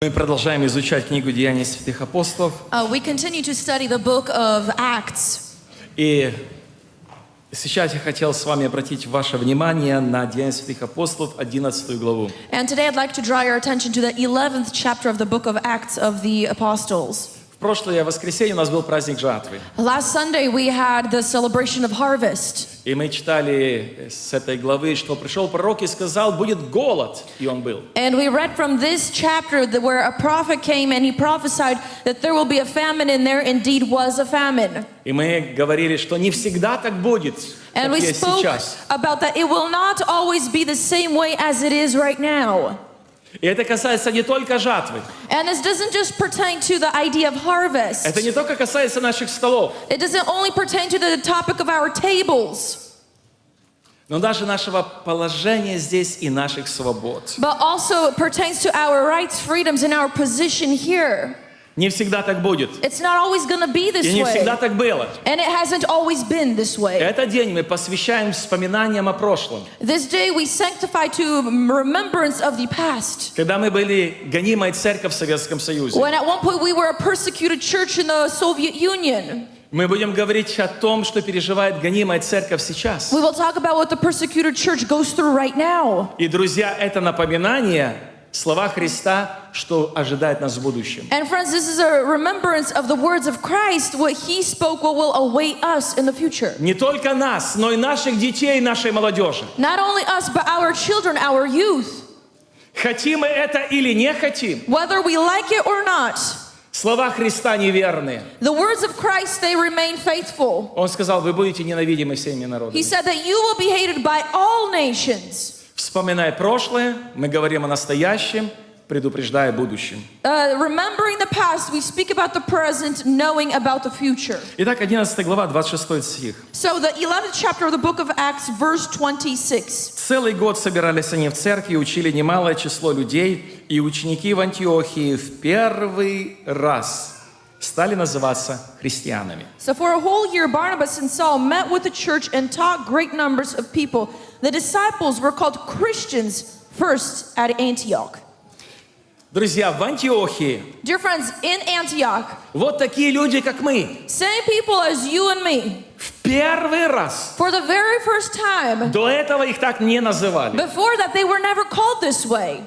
Мы продолжаем изучать книгу «Деяния Святых Апостолов». We continue to study the book of Acts. И сейчас я хотел с вами обратить ваше внимание на Деяния Святых Апостолов, 11 главу. And today I'd like to draw your attention to the 11th chapter of the book of Acts of the Apostles. В прошлое воскресенье у нас был праздник жатвы. Last Sunday we had the celebration of harvest. И мы читали с этой главы, что пришел пророк и сказал, будет голод. И он был. And we read from this chapter where a prophet came and he prophesied that there will be a famine, and there indeed was a famine. И мы говорили, что не всегда так будет, And как we есть spoke сейчас. about that it will not always be the same way as it is right now. И это касается не только жатвы. And this doesn't just pertain to the idea of harvest. Это не только касается наших столов. It doesn't only pertain to the topic of our tables, Но даже нашего положения здесь и наших свобод. but also pertains to our rights, freedoms, and our position here. Не всегда так будет. It's not always going to be this И не way. всегда так было. And it hasn't always been this way. Этот день мы посвящаем вспоминаниям о прошлом. This day we sanctify to remembrance of the past. Когда мы были гонимой церковь в Советском Союзе. When at one point we were a persecuted church in the Soviet Union. Мы будем говорить о том, что переживает гонимая церковь сейчас. We will talk about what the persecuted church goes through right now. И, друзья, это напоминание слова Христа, что ожидает нас в будущем. And friends, this is a remembrance of the words of Christ, what He spoke, what will await us in the future. Не только нас, но и наших детей, нашей молодежи. Not only us, but our children, our youth. Хотим мы это или не хотим, Whether we like it or not, слова Христа неверные. the words of Christ, they remain faithful. Он сказал, вы будете ненавидимы всеми народами. He said that you will be hated by all nations. Вспоминая прошлое, мы говорим о настоящем, предупреждая о будущем. Remembering the past, we speak about the present, knowing about the future. Итак, 11 глава, 26 стих. So the 11th chapter of the book of Acts, verse 26. Целый год собирались они в церкви, учили немалое число людей, и ученики в Антиохии в первый раз стали называться христианами. So for a whole year, Barnabas and Saul met with the church and taught great numbers of people. The disciples were called Christians first at Antioch. Друзья, в Антиохии Dear friends, in Antioch, вот такие люди, как мы, same people as you and me, в первый раз, for the very first time, до этого их так не называли, before that they were never called this way.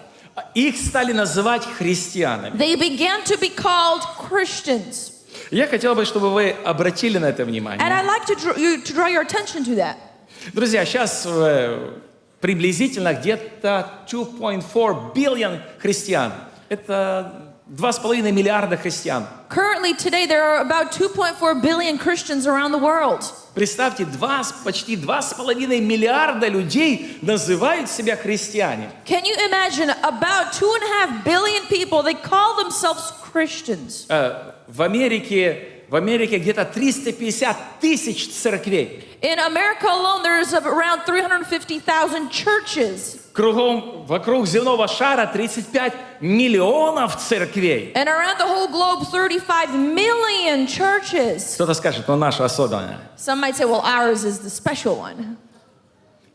их стали называть христианами. They began to be called Christians. Я хотел бы, чтобы вы обратили на это And внимание. I'd like to draw your attention to that. Друзья, сейчас приблизительно где-то 2.4 billion христиан. Это 2,5 миллиарда христиан. Currently, today, there are about 2.4 billion Christians around the world. Представьте, почти 2,5 миллиарда людей называют себя христиане. Can you imagine about 2.5 billion people, they call themselves Christians? В Америке где-то 350 тысяч церквей. In America alone, there's around 350,000 churches. Вокруг земного шара 35 миллионов церквей. And around the whole globe, 35 million churches. Кто-то скажет, но наша особенная. Some might say, well, ours is the special one.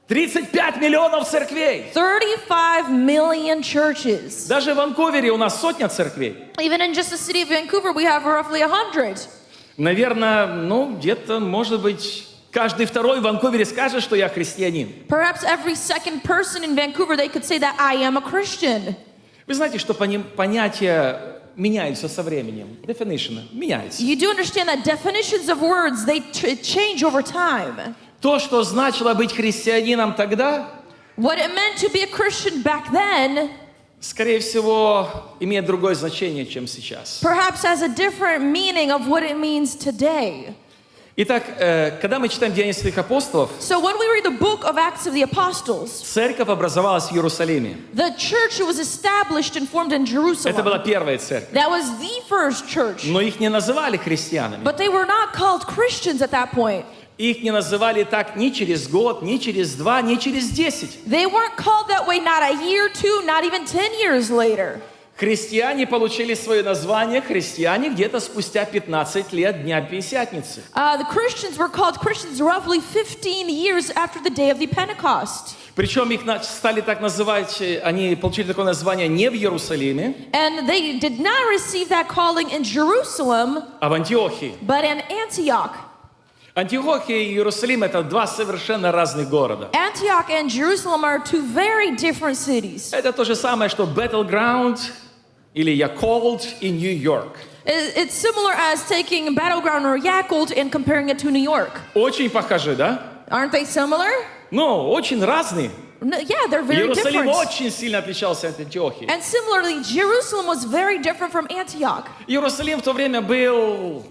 35 миллионов церквей. 35 million churches. Даже в Ванкувере у нас сотня церквей. Even in just the city of Vancouver, we have roughly 100. Наверное, где-то, может быть, каждый второй в Ванкувере скажет, что я христианин. Perhaps every second person in Vancouver, they could say that I am a Christian. Вы знаете, что понятия меняются со временем. Definition меняется. You do understand that definitions of words, they change over time. То, что значило быть христианином тогда, What it meant to be a Christian back then, скорее всего, имеет другое значение, чем сейчас. perhaps has a different meaning of what it means today. Итак, когда мы читаем Деяния Святых Апостолов, So when we read the book of Acts of the Apostles, церковь образовалась в Иерусалиме. the church was established and formed in Это была Jerusalem. первая церковь. That was the first church. Но их не называли христианами. But they were not called Christians at that point. Их не называли так ни через год, ни через 2, ни через 10. They weren't called that way not a year, two, not even 10 years later. Христиане получили свое название христиане где-то спустя 15 лет Дня Пятидесятницы. The Christians were called Christians roughly 15 years after the day of the Pentecost. Причем их стали так называть, они получили такое название не в Иерусалиме, And they did not receive that calling in Jerusalem, а в Антиохии. but in Antioch. Антиохия и Иерусалим — это два совершенно разных города. Antioch and Jerusalem are two very different cities. Это то же самое, что Battleground или Yakult и Нью-Йорк. It's similar as taking Battleground or Yakult and comparing it to New York. Очень похожи, да? Aren't they similar? Ну, очень разные. No, yeah, they're very Иерусалим different. очень сильно отличался от Антиохии. And similarly, Jerusalem was very different from Antioch. Иерусалим в то время был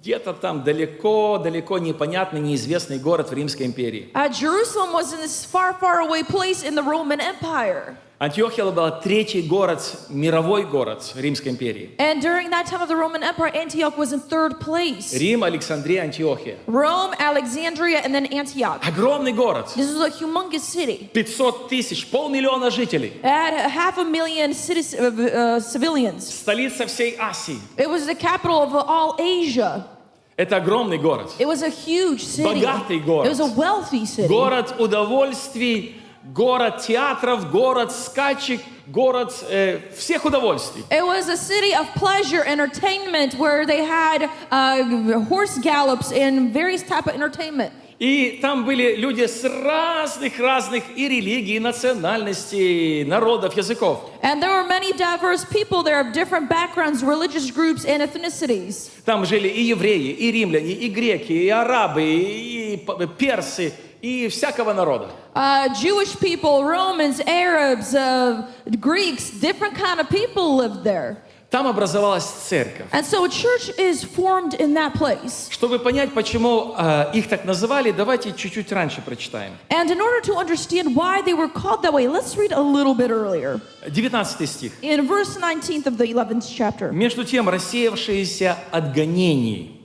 где-то там далеко непонятный, неизвестный город в Римской империи. Jerusalem was in this far, far away place in the Roman Empire. Антиохия была третий город, мировой город Римской империи. And during that time of the Roman Empire, Antioch was in third place. Рим, Александрия, Антиохия. Rome, Alexandria, and then Antioch. Огромный город. This was a humongous city. 500 тысяч, 500 000 жителей. It had 500,000 civilians. Столица всей Асии. It was the capital of all Asia. Это огромный город. It was a huge city. Богатый город. It was a wealthy city. Город удовольствий, город театров, город скачек, город всех удовольствий. It was a city of pleasure, entertainment, where they had horse gallops and various type of entertainment. И там были люди с разных и религий, и национальностей, народов, языков. And there were many diverse people there of different backgrounds, religious groups, and ethnicities. Там жили и евреи, и римляне, и греки, и арабы, и персы, и всякого народа. Jewish people, Romans, Arabs, Greeks, different kind of people lived there. Там образовалась церковь. And so a church is formed in that place. Чтобы понять, почему их так называли, давайте чуть-чуть раньше прочитаем. And in order to understand why they were called that way, let's read a little bit earlier. 19 стих. In verse 19 of the 11th chapter. Между тем, рассеявшиеся от гонений.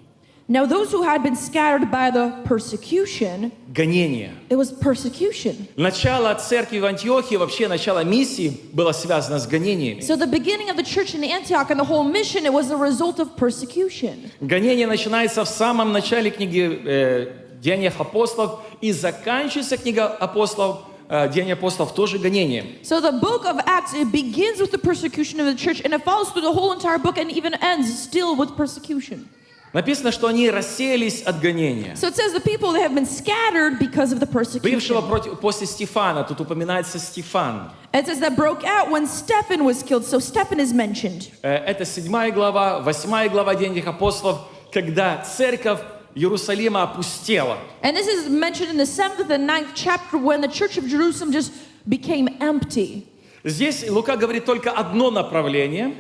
Now those who had been scattered by the persecution, Гонения. it was persecution. Начало церкви в Антиохии, вообще начало миссии было связано с гонениями. So the beginning of the church in Antioch and the whole mission, it was a result of persecution. Гонение начинается в самом начале книги Деяниях Апостолов и заканчивается книга Апостолов, Деяния Апостолов тоже гонением. So the book of Acts, it begins with the persecution of the church and it follows through the whole entire book and even ends still with persecution. Написано, что они рассеялись от гонения. So it says the people that have been scattered because of the persecution. Бывшего после Стефана, тут упоминается Стефан. It says that broke out when Stephen was killed. So Stephen is mentioned. Это 7 глава, 8 глава Деяний Апостолов, когда церковь Иерусалима опустела. And this is mentioned in the 7th and 9th chapter when the church of Jerusalem just became empty. Здесь Лука говорит только одно направление.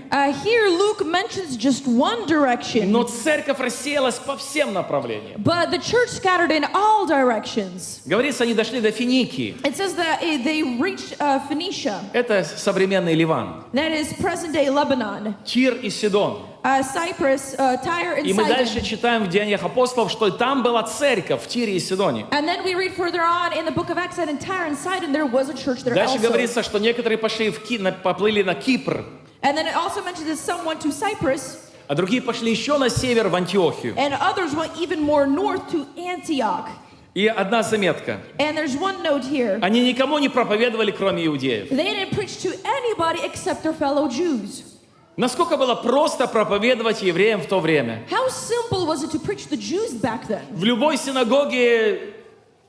Here Luke mentions just one direction. Но церковь рассеялась по всем направлениям. But the church scattered in all directions. Говорится, они дошли до Финикии. It says that they reached Phoenicia. Это современный Ливан. That is present-day Lebanon. Тир и Сидон. Cyprus, Tyre, and И мы дальше Sidon. читаем в Деяниях Апостолов, что там была церковь в Тире и Сидоне. And then we read further on in the book of Acts that in Tyre and Sidon there was a church there Дальше also. говорится, что некоторые поплыли на Кипр, And then it also mentions that some went to Cyprus, а другие пошли еще на север, в Антиохию. and others went even more north to Antioch. И одна заметка. And there's one note here. Они никому не проповедовали, кроме иудеев. They didn't preach to anybody except their fellow Jews. Насколько было просто проповедовать евреям в то время? How simple was it to preach the Jews back then? В любой синагоге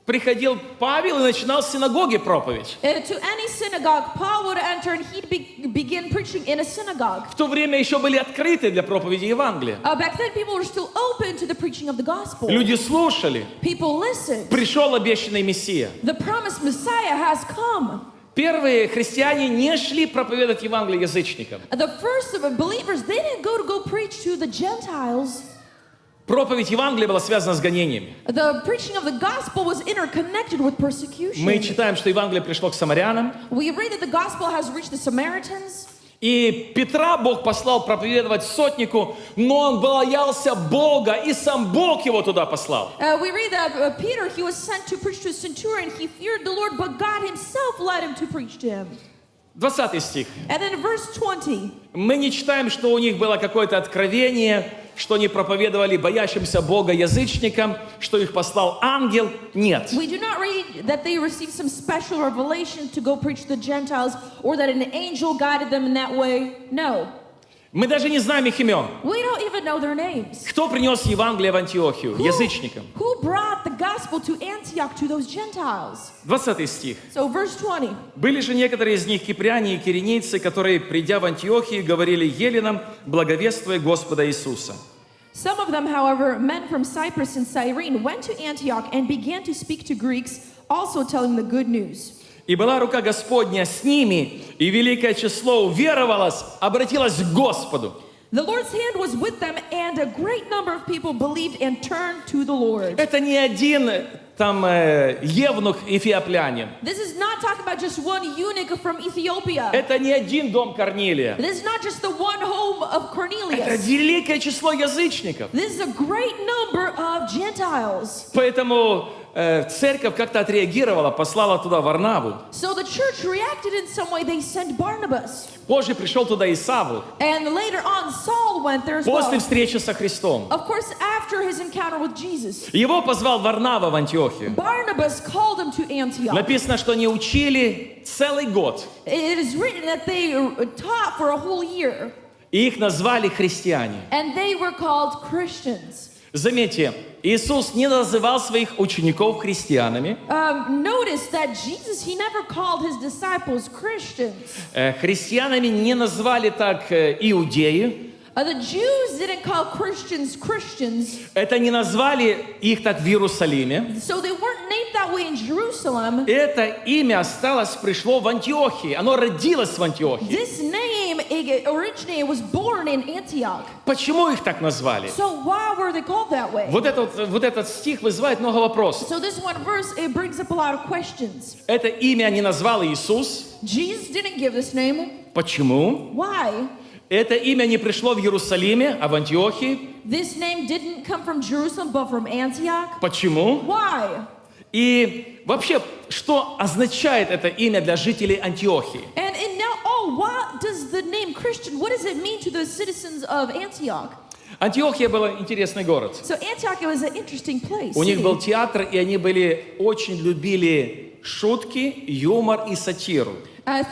приходил Павел и начинал с синагоги проповедь. To any synagogue, Paul would enter and he'd begin preaching in a synagogue. В то время еще были открыты для проповеди Евангелия. Back then, people were still open to the preaching of the gospel. Люди слушали. People listened. Пришел обещанный Мессия. The promised Messiah has come. Первые христиане не шли проповедовать Евангелие язычникам. The first believers, they didn't go preach to the Gentiles. Проповедь Евангелия была связана с гонениями. The preaching of the gospel was interconnected with persecution. Мы читаем, что Евангелие пришло к самарянам. We read that the gospel has reached the Samaritans. И Петра Бог послал проповедовать сотнику, но он боялся Бога, и сам Бог его туда послал. We read that Peter, he was sent to preach to a centurion. He feared the Lord, but God himself led him to preach to him. 20 стих. And then verse 20. Мы не читаем, что у них было какое-то откровение, что они проповедовали боящимся Бога язычникам, что их послал ангел. Нет. We do not read that they received some special revelation to go preach to the Gentiles or that an angel guided them in that way. No. Мы даже не знаем их имен. We don't even know their names. Кто принес Евангелие в Антиохию? Язычникам. Who brought the gospel to Antioch to those Gentiles? 20 стих. So verse 20. Были же некоторые из них кипряне и киренийцы, которые, придя в Антиохию, говорили еленам, благовествуя Господа Иисуса. Some of them, however, men from Cyprus and Cyrene, went to Antioch and began to speak to Greeks, also telling the good news. И была рука Господня с ними, и великое число уверовалось, обратилось к Господу. The Lord's hand was with them, and a great number of people believed and turned to the Lord. Это не один там евнух эфиоплянин. This is not talking about just one eunuch from Ethiopia. Это не один дом Корнилия. This is not just the one home of Это Cornelius. великое число язычников. This is a great number of Gentiles. Поэтому церковь как-то отреагировала, послала туда Варнаву. So the church reacted in some way. They sent Barnabas. Позже пришел туда и Савл. And later on, Saul went there as well. После встречи со Христом. Of course, after his encounter with Jesus. Его позвал Варнава в Антиохию. Barnabas called him to Antioch. Написано, что они учили целый год. It is written that they taught for a whole year. И их назвали христиане. And they were called Christians. Заметьте, Иисус не называл своих учеников христианами. Notice that Jesus, he never called his disciples Christians. Христианами не назвали так иудеи. The Jews didn't call Christians Christians. Это не назвали их так в Иерусалиме. So they weren't named that way in Jerusalem. Это имя осталось, пришло в Антиохии. Оно родилось в Антиохии. This name originated, was born in Antioch. Почему их так назвали? So why were they called that way? Вот этот стих вызывает много вопросов. So this one verse, it brings up a lot of questions. Это имя не назвал Иисус. Jesus didn't give this name. Почему? Why? Это имя не пришло в Иерусалиме, а в Антиохии. This name didn't come from Jerusalem, but from Antioch. Почему? Why? И вообще, что означает это имя для жителей Антиохии? And now, what does the name Christian, what does it mean to the citizens of Antioch? Антиохия был интересный город. So Antioch, it was an interesting place. У них city. был театр, и они очень любили шутки, юмор и сатиру.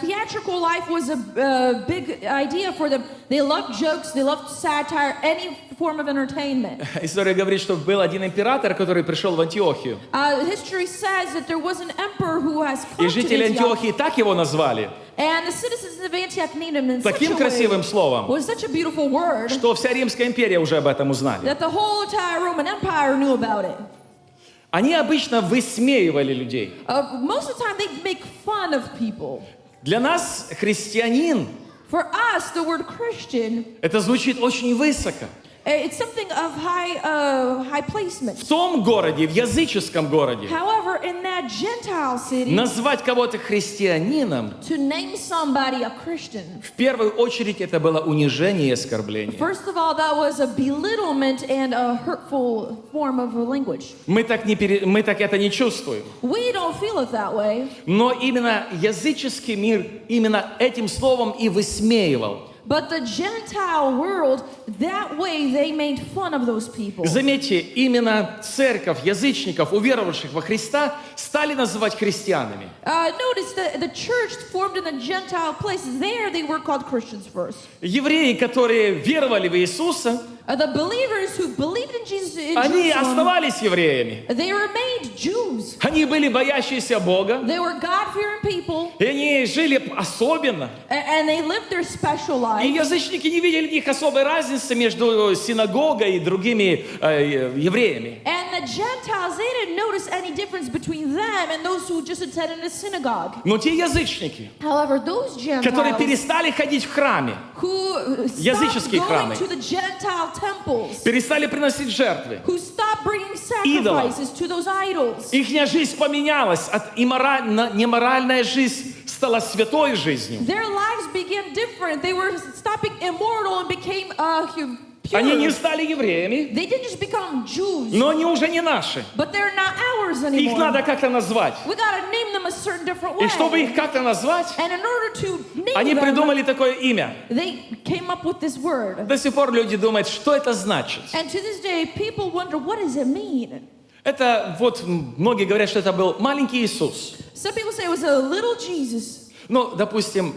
Theatrical life was a big idea for them. They loved jokes, they loved satire, any form of entertainment. История говорит, что был один император, который пришел в Антиохию. History says that there was an emperor who has И come to жители Antioch. Антиохии так его назвали, And the citizens of Antioch named him in such таким a way. красивым словом, Was such a beautiful word что вся Римская империя уже об этом узнали. that the whole entire Roman Empire knew about it. Они обычно высмеивали людей. Most of the time, they make fun of people. Для нас христианин, For us, the word Christian, это звучит очень высоко. it's something of high placement. В том городе, в языческом городе, However, in that Gentile city, назвать кого-то христианином, to name somebody a Christian, в первую очередь это было унижение и оскорбление. first of all, that was a belittlement and a hurtful form of language. Мы так это не чувствуем. We don't feel it that way. Но именно языческий мир именно этим словом и высмеивал. But the Gentile world, that way they made fun of those people. Заметьте, именно церковь язычников, уверовавших во Христа, стали называть христианами. Notice that the church formed in the Gentile places, there they were called Christians first. Евреи, которые веровали в Иисуса, The believers who believed in Jesus in они Jerusalem, оставались евреями. they remained Jews. Они были боящиеся Бога, They were God-fearing people, и они жили особенно. and they lived their special И life. язычники не видели них особой разницы между синагогой и другими евреями. And the Gentiles, they didn't notice any difference between them and those who just attended a synagogue. Но те язычники, However, those которые Gentiles перестали ходить в храме, who stopped языческие going храмы, to the Gentile temples, перестали приносить жертвы, who stopped bringing идолам, sacrifices to those idols, ихняя жизнь поменялась, неморальная жизнь стала святой жизнью. their lives began different. They were stopping immortal and became pure. Они не стали евреями, They didn't just become Jews, но они уже не наши. but they're not ours Их anymore. надо как-то назвать. We gotta name them a certain different way. И чтобы их как-то назвать, And in order to name они them, придумали такое имя. they came up with this word. До сих пор люди думают, что это значит. And to this day, people wonder, what does it mean? Это вот многие говорят, что это был маленький Иисус. Some people say it was a little Jesus. Ну, допустим,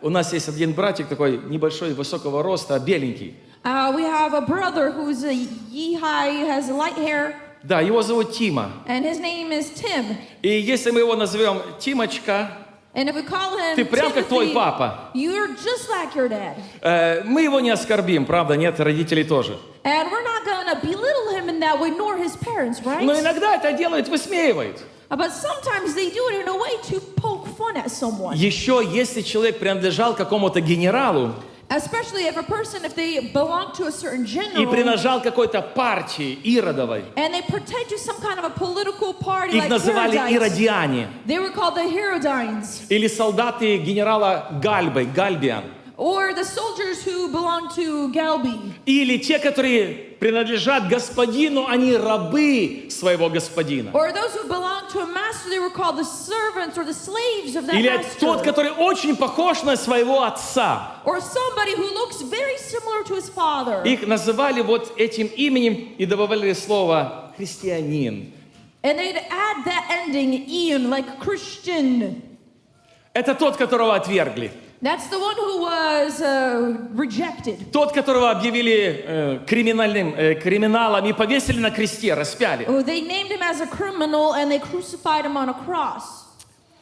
у нас есть один братик такой небольшой, высокого роста, беленький. We have a brother who's a yee-high, has light hair, Да, его зовут Тима. and his name is Tim. И если мы его назовем Тимочка, And if we call him ты прям как твой Timothy, папа. you're just like your dad. Мы его не оскорбим, правда? Нет, родителей тоже. And we're not going to belittle him in that way, nor his parents, right? Но иногда это делают, высмеивают. But sometimes they do it in a way to poke fun at someone. Еще если человек принадлежал какому-то генералу Especially if a person, if they belong to a certain и general, принадлежал какой-то партии Иродовой, and they pertain to some kind of a political party их like называли Herodites, иродиане. they were called the Herodians, Или солдаты генерала Гальбиан. or the soldiers who belonged to Galbi, Или те, которые принадлежат господину, они рабы своего господина. or those who belonged to a master, they were called the servants or the slaves of that Или master, тот, который очень похож на своего отца. or somebody who looks very similar to his father. Их называли вот этим именем и добавляли слово «христианин». And they'd add that ending, Ian, like Christian. Это тот, которого отвергли. That's the one who was rejected. Тот, которого объявили криминалом и повесили на кресте, распяли. Oh, they named him as a criminal and they crucified him on a cross.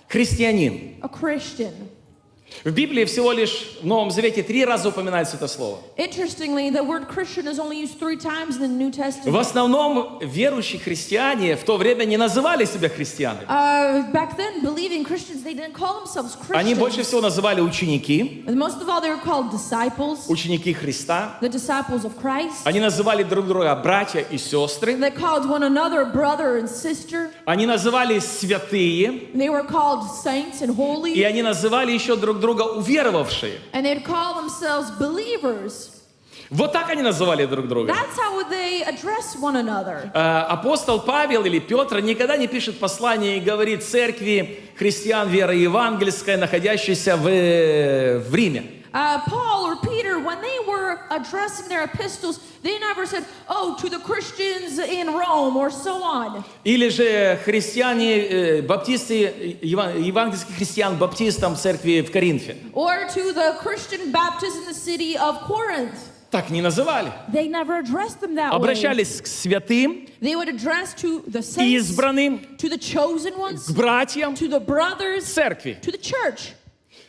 Христианин. A Christian. В Библии всего лишь в Новом Завете 3 раза упоминается это слово. Interestingly, the word Christian is only used 3 times in the New В Testament. основном верующие христиане в то время не называли себя христианами. Back then, believing Christians, they didn't call themselves Они больше Christians. всего называли ученики, Most of all, they were called disciples, ученики Христа. the disciples of Christ. Они называли друг друга братья и сестры. They called one another brother and sister. Они называли святые. They were called saints and И holy. они называли еще друг друга уверовавшие. And they'd call themselves believers. Вот так они называли друг друга. That's how they address one another. Апостол Павел или Петр никогда не пишет послание и говорит церкви христиан веры евангельской, находящейся в Риме. Paul or Peter, when they were addressing their epistles, they never said, oh, to the Christians in Rome or so on. Или же христиане, баптисты, евангельских христиан баптистам церкви в Коринфе. Or to the Christian Baptists in the city of Corinth. Так не называли. They never addressed them that way. Обращались к святым, They would address to the saints, избранным, to the chosen ones, к братьям, to the brothers, церкви. to the church.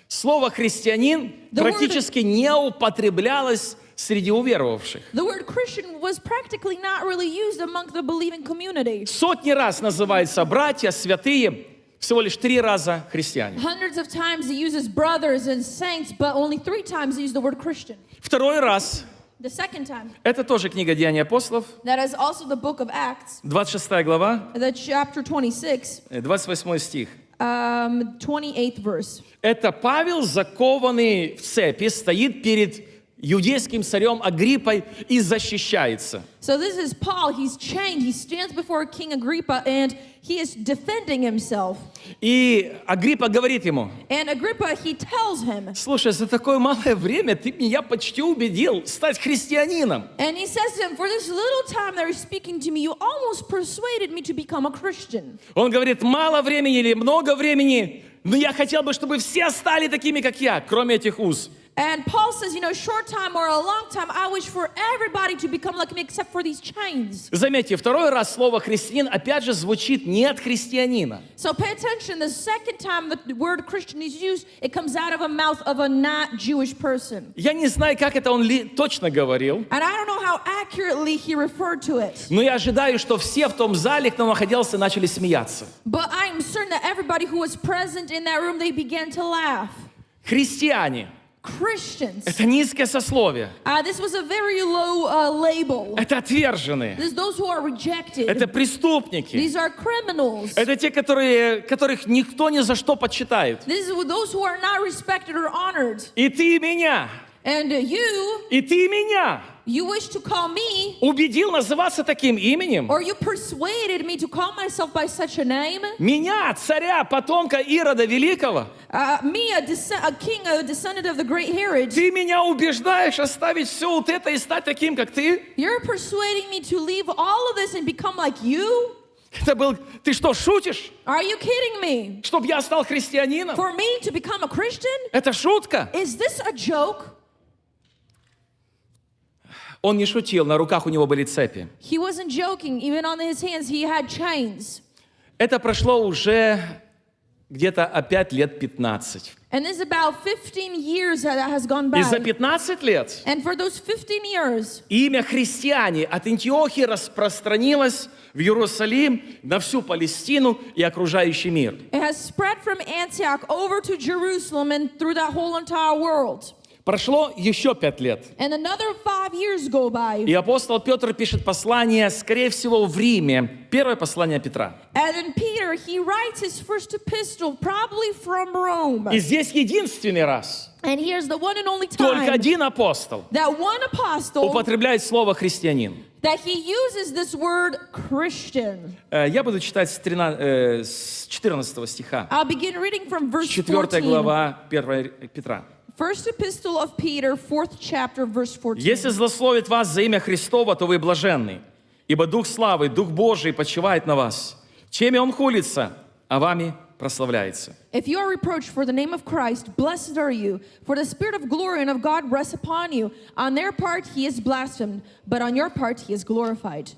Слово «христианин» практически не употреблялось среди уверовавших. The word Christian was practically not really used among the believing community. Сотни раз называются братья, святые, всего лишь 3 раза христиане. Hundreds of times he uses brothers and saints, but only 3 times he used the word Christian. Второй раз, The second time, это тоже книга «Деяния Апостолов», that is also the book of Acts, 26 глава, the chapter 26, 28 стих. 28th verse. Это Павел, закованный в цепи, стоит перед иудейским царем Агриппой и защищается. So this is Paul, he's chained, he stands before King Agrippa and he is defending himself. И Агриппа говорит ему: And Agrippa, he tells him, слушай, за такое малое время ты меня почти убедил стать христианином. and he says to him, for this little time that you're speaking to me, you almost persuaded me to become a Christian. Он говорит, мало времени или много времени, но я хотел бы, чтобы все стали такими, как я, кроме этих уз. And Paul says, short time or a long time, I wish for everybody to become like me except for these chains. Заметьте, второй раз слово «христианин» опять же звучит не от христианина. So pay attention, the second time the word Christian is used, it comes out of a mouth of a not Jewish person. Я не знаю, как это он точно говорил, And I don't know how accurately he referred to it. но я ожидаю, что все в том зале, кто находился, начали смеяться. But I am certain that everybody who was present in that room, they began to laugh. Христиане. Christians. Это низкое сословие. This was a very low label. Это отверженные. This is those who are rejected. Это преступники. These are criminals. Это те, которых никто ни за что почитает. This is those who are not respected or honored. И ты и меня. And you И ты и меня. You wish to call me, убедил называться таким именем, or you persuaded me to call myself by such a name. меня, царя, потомка Ирода Великого, Me, a king, a descendant of the great Herod. ты меня убеждаешь оставить все вот это и стать таким, как ты? You're persuading me to leave all of this and become like you? Это был, ты что, шутишь? Are you kidding me? Чтоб я стал христианином? For me to become a Christian? Это шутка? Is this a joke? Он не шутил, на руках у него были цепи. He wasn't joking. Even on his hands, he had chains. Это прошло уже где-то опять лет 15. And this is about 15 years that has gone И за by. 15 лет And for those 15 years, имя христиане от Антиохии распространилось в Иерусалим, на всю Палестину и окружающий мир. it has spread from Antioch over to Jerusalem and through that whole entire world. Прошло еще 5 лет. And another 5 years go by. И апостол Петр пишет послание, скорее всего, в Риме. Первое послание Петра. And then Peter, he writes his first epistle, probably from Rome. И здесь единственный раз And here's the one and only только time один апостол that one apostle, употребляет слово «христианин». that he uses this word Christian. Я буду читать с 14 стиха. I'll begin reading from verse 4 14. глава 1 Петра. First epistle of Peter, 4th chapter, verse 14. «Если злословит вас за имя Христово, то вы блаженны, ибо Дух славы, Дух Божий почивает на вас. Чеми Он хулится, а вами прославляется». If you are reproached for the name of Christ, blessed are you, for the Spirit of glory and of God rests upon you. On their part he is blasphemed, but on your part he is glorified.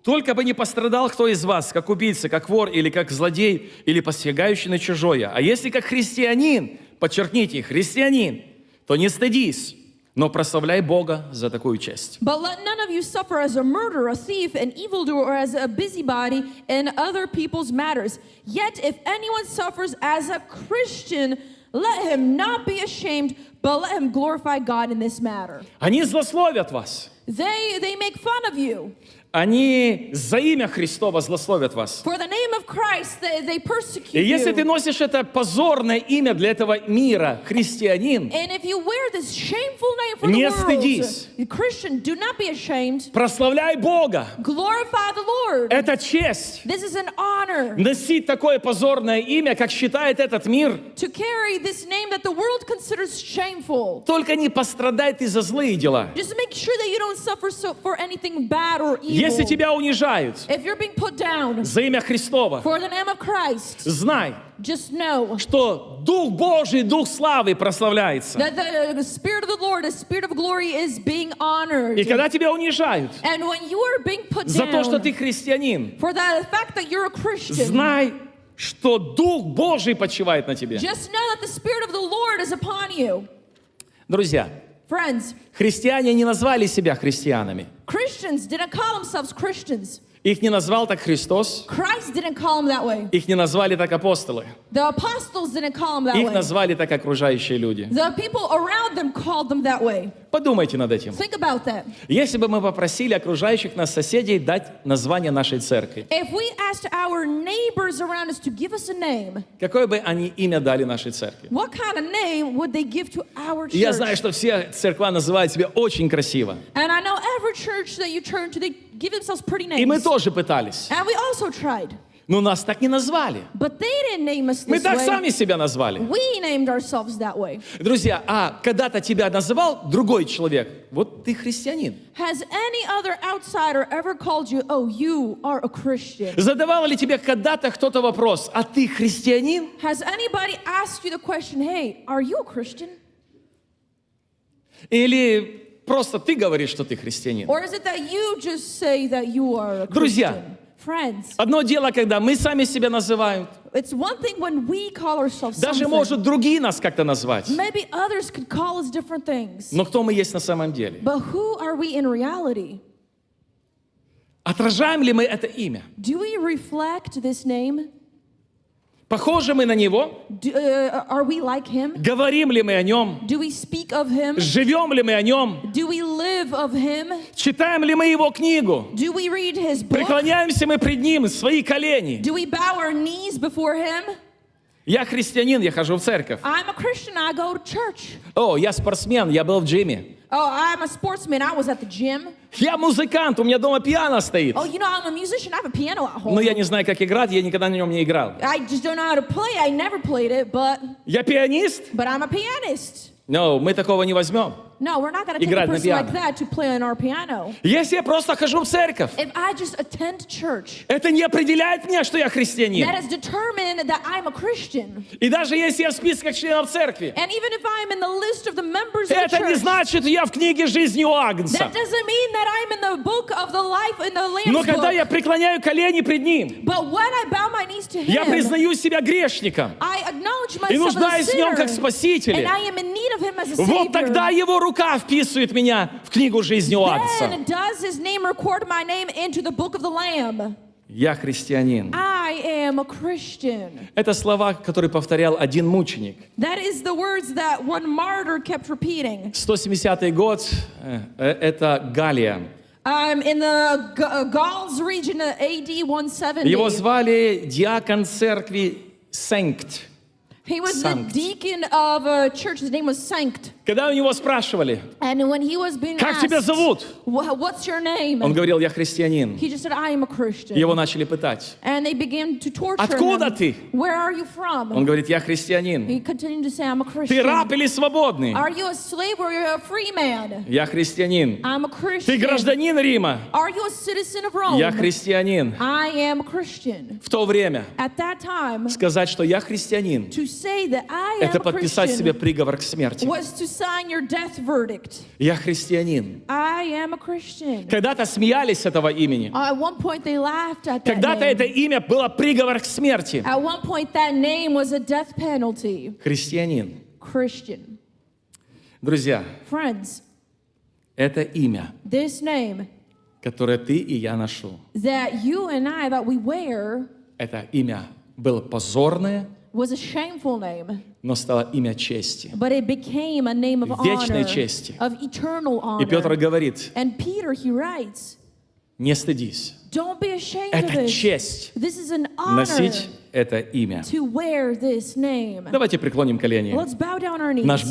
«Только бы не пострадал кто из вас, как убийца, как вор или как злодей, или посягающий на чужое. А если как христианин, подчеркните, христианин, то не стыдись, но прославляй Бога за такую честь». But let none of you suffer as a murderer, a thief, an evildoer, or as a busybody in other people's matters. Yet if anyone suffers as a Christian, let him not be ashamed, but let him glorify God in this matter. Они злословят вас. They make fun of you. Они за имя Христово злословят вас. For the name of Christ, they persecute И если ты you. носишь это позорное имя для этого мира, христианин, And if you wear this shameful name for не the стыдись. world, Christian, do not be ashamed. прославляй Бога. Glorify the Lord. Это честь. This is an honor Носить такое позорное имя, как считает этот мир. to carry this name that the world considers shameful. Только не пострадай ты за злые дела. Just make sure that you don't suffer for anything bad or evil. Если тебя унижают If you're being put down за имя Христово, for the name of Christ, знай, just know что Дух Божий, Дух славы прославляется. that the Spirit of the Lord, the Spirit of glory is being honored. И когда тебя унижают And when you are being put за то, что down ты христианин, for the fact that you're a Christian, знай, что Дух Божий почивает на тебе. just know that the Spirit of the Lord is upon you. Друзья, Friends, христиане не назвали себя христианами. Christians didn't call themselves Christians. Их не назвал так Христос, Christ didn't call them that way. их не назвали так апостолы, The apostles didn't call them that их way. назвали так окружающие люди. The people around them called them that way. Подумайте над этим. Think about that. Если бы мы попросили окружающих нас соседей дать название нашей церкви, If we asked our neighbors around us to give us a name, какое бы они имя дали нашей церкви? what kind of name would they give to our И я знаю, church? что все церква называют себя очень красиво. And I know every church that you turn to, they give themselves pretty И мы names. тоже пытались. And we also tried. Но нас так не назвали. But they didn't name us Мы this так way. сами себя назвали. We named ourselves that way. Друзья, а когда-то тебя называл другой человек, вот ты христианин. Has any other outsider ever called you, oh, you are a Christian? Задавал ли тебе когда-то кто-то вопрос, а ты христианин? Has anybody asked you the question, hey, are you a Christian? Или просто ты говоришь, что ты христианин? Or is it that you just say that you are a Друзья, Christian? Friends, одно дело, когда мы сами себя называем, it's one thing when we call ourselves даже, something. может, другие нас как-то назвать. Maybe others could call us different things. Но кто мы есть на самом деле? But who are we in reality? Отражаем ли мы это имя? Do we reflect this name? Похожи мы на него? Are we like him? Говорим ли мы о нем? Do we speak of him? Живем ли мы о нем? Do we live of him? Читаем ли мы его книгу? Do we read his book? Преклоняемся мы пред ним, свои колени. Do we bow our knees before him? Я христианин, я хожу в церковь. I'm a Christian, I go to church. О, я спортсмен, я был в джиме. Oh, I'm a sportsman. I was at the gym. Я музыкант, у меня дома пиано стоит. Oh, you know, I'm a musician. I have a piano at home. Но я не знаю, как играть, я никогда на нем не играл. I just don't know how to play. I never played it, but Я пианист? I'm a pianist. No, мы такого не возьмем. No, we're not going to take Играть a на person like пиано. that to play on our piano. Если я просто хожу в церковь, If I just attend church, это не определяет меня, что я христианин. that is determined that I'm a Christian. И даже если я в списках членов церкви, And even if I'm in the list of the members of the это не church, значит, я в книге жизни у Агнца. that doesn't mean that I'm in the book of the life in the Но Lamb's когда я book. преклоняю колени пред Ним, But when I bow my knees to я Him, признаю себя грешником I acknowledge и myself as a нуждаюсь в Нем sinner, как Спасителе. and I am in need of Him as a Вот тогда Savior. Его рука вписывает меня в книгу жизни у Агнца. Then does His name record my name into the book of the Lamb. Я христианин. I am a Christian. Это слова, которые повторял один мученик. That is the words that one martyr kept repeating. 170 год, это Галия. In the Gauls region, AD 170. Его звали диакон церкви Сенкт. He was Sanct. the deacon of a church. His name was Sanct. Когда у него спрашивали, And when he was being как тебя asked, зовут? what's your name? Он говорил, я христианин. He just said, I am a Christian. Его начали пытать. And they began to torture Откуда him. ты? Where are you from? Он говорит, я христианин. He continued to say, I'm a Ты Christian. раб или свободный? Are you a slave or you're a free man? Я христианин. I'm a Ты Christian. гражданин Рима? Are you a citizen of Rome? Я христианин. I am a Christian. В то время At that time, сказать, что я христианин, to say that I am это a подписать себе Christian приговор к смерти. was to sign your death verdict. Я христианин. I am a Christian. Когда-то смеялись с этого имени. At one point they laughed at that Когда-то это name. имя было приговор к смерти. At one point that name was a death penalty. Христианин. Christian. Друзья, Friends, это имя, this name которое ты и я ношу. that you and I, that we wear, Это имя было позорное, was a shameful name, но стало имя чести. but it became a name of Вечной honor, чести. of eternal И Петр honor. говорит, And Peter, he writes, не стыдись. don't be ashamed of Это it. честь This is an honor носить это имя. to wear this name. Давайте преклоним колени. Let's bow down our knees. Наш Бог